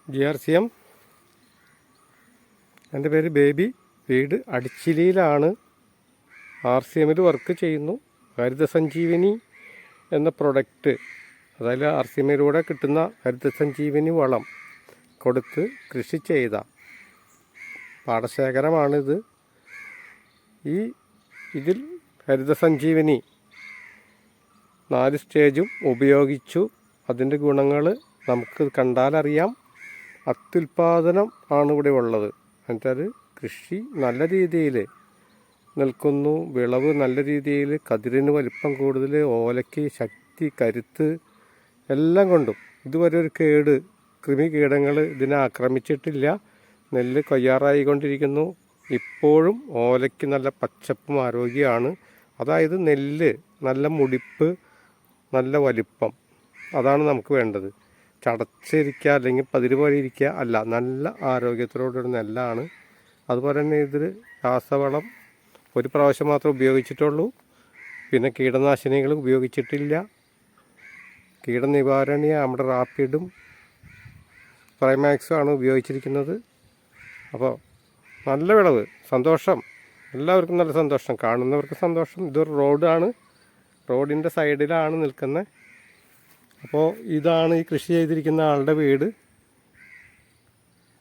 GRCM. എൻ്റെ പേര് baby. വീട് അടിച്ചിലിയിലാണ്. RCMൽ വർക്ക് ചെയ്യുന്നു. ഹരിത സഞ്ജീവനി എന്ന പ്രൊഡക്റ്റ്, അതായത് RCMലൂടെ കിട്ടുന്ന ഹരിത സഞ്ജീവനി വളം കൊടുത്ത് കൃഷി ചെയ്ത പാടശേഖരമാണിത്. ഇതിൽ ഹരിത സഞ്ജീവനി 4 സ്റ്റേജും ഉപയോഗിച്ചു. അതിൻ്റെ ഗുണങ്ങൾ നമുക്ക് കണ്ടാലറിയാം. അത്യുൽപാദനം ആണ് ഇവിടെ ഉള്ളത്. എന്നുവെച്ചാൽ കൃഷി നല്ല രീതിയിൽ നിൽക്കുന്നു, വിളവ് നല്ല രീതിയിൽ, കതിരിന് വലിപ്പം കൂടുതൽ, ഓലയ്ക്ക് ശക്തി, കരുത്ത് എല്ലാം കൊണ്ടും ഇതുവരെ ഒരു കൃമി കീടങ്ങൾ ഇതിനെ ആക്രമിച്ചിട്ടില്ല. നെല്ല് കൊയ്യാറായിക്കൊണ്ടിരിക്കുന്നു. ഇപ്പോഴും ഓലയ്ക്ക് നല്ല പച്ചപ്പും ആരോഗ്യമാണ്. അതായത് നെല്ല് നല്ല മുടിപ്പ്, നല്ല വലിപ്പം, അതാണ് നമുക്ക് വേണ്ടത്. ചടച്ചിരിക്കുക അല്ലെങ്കിൽ പതിര് പോലെ ഇരിക്കുക അല്ല, നല്ല ആരോഗ്യത്തോടൊരു നെല്ലാണ്. അതുപോലെ തന്നെ ഇതിൽ രാസവളം ഒരു പ്രാവശ്യം മാത്രം ഉപയോഗിച്ചിട്ടുള്ളൂ. പിന്നെ കീടനാശിനികൾ ഉപയോഗിച്ചിട്ടില്ല. കീടനിവാരണ നമ്മുടെ റാപ്പിഡും പ്രൈമാക്സും ആണ് ഉപയോഗിച്ചിരിക്കുന്നത്. അപ്പോൾ നല്ല വിളവ്, സന്തോഷം, എല്ലാവർക്കും നല്ല സന്തോഷം, കാണുന്നവർക്ക് സന്തോഷം. ഇതൊരു റോഡാണ്, റോഡിൻ്റെ സൈഡിലാണ് നിൽക്കുന്നത്. അപ്പോൾ ഇതാണ് ഈ കൃഷി ചെയ്തിരിക്കുന്ന ആളുടെ വീട്.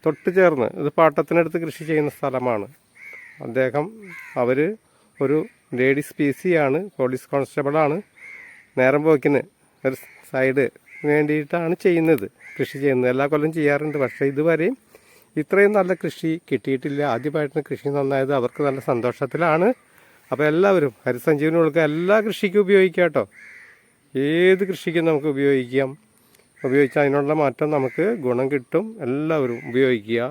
തൊട്ട് ചേർന്ന് ഇത് പാട്ടത്തിനടുത്ത് കൃഷി ചെയ്യുന്ന സ്ഥലമാണ് അവർ ഒരു ലേഡീസ് PC ആണ്, പോലീസ് കോൺസ്റ്റബിളാണ്. നേരം പോക്കിന് ഒരു സൈഡ് വേണ്ടിയിട്ടാണ് ചെയ്യുന്നത്, കൃഷി ചെയ്യുന്നത്. എല്ലാ കൊല്ലം ചെയ്യാറുണ്ട്. പക്ഷേ ഇതുവരെയും ഇത്രയും നല്ല കൃഷി കിട്ടിയിട്ടില്ല. ആദ്യമായിട്ടാണ് കൃഷി നന്നായത്. അവർക്ക് നല്ല സന്തോഷത്തിലാണ്. അപ്പോൾ എല്ലാവരും ഹരിതസഞ്ജീവനി കൊടുക്കുക. എല്ലാ കൃഷിക്കും ഉപയോഗിക്കാം കേട്ടോ. ഏത് കൃഷിക്കും നമുക്ക് ഉപയോഗിക്കാം. ഉപയോഗിച്ചാൽ അതിനുള്ള മാറ്റം നമുക്ക് ഗുണം കിട്ടും. എല്ലാവരും ഉപയോഗിക്കുക.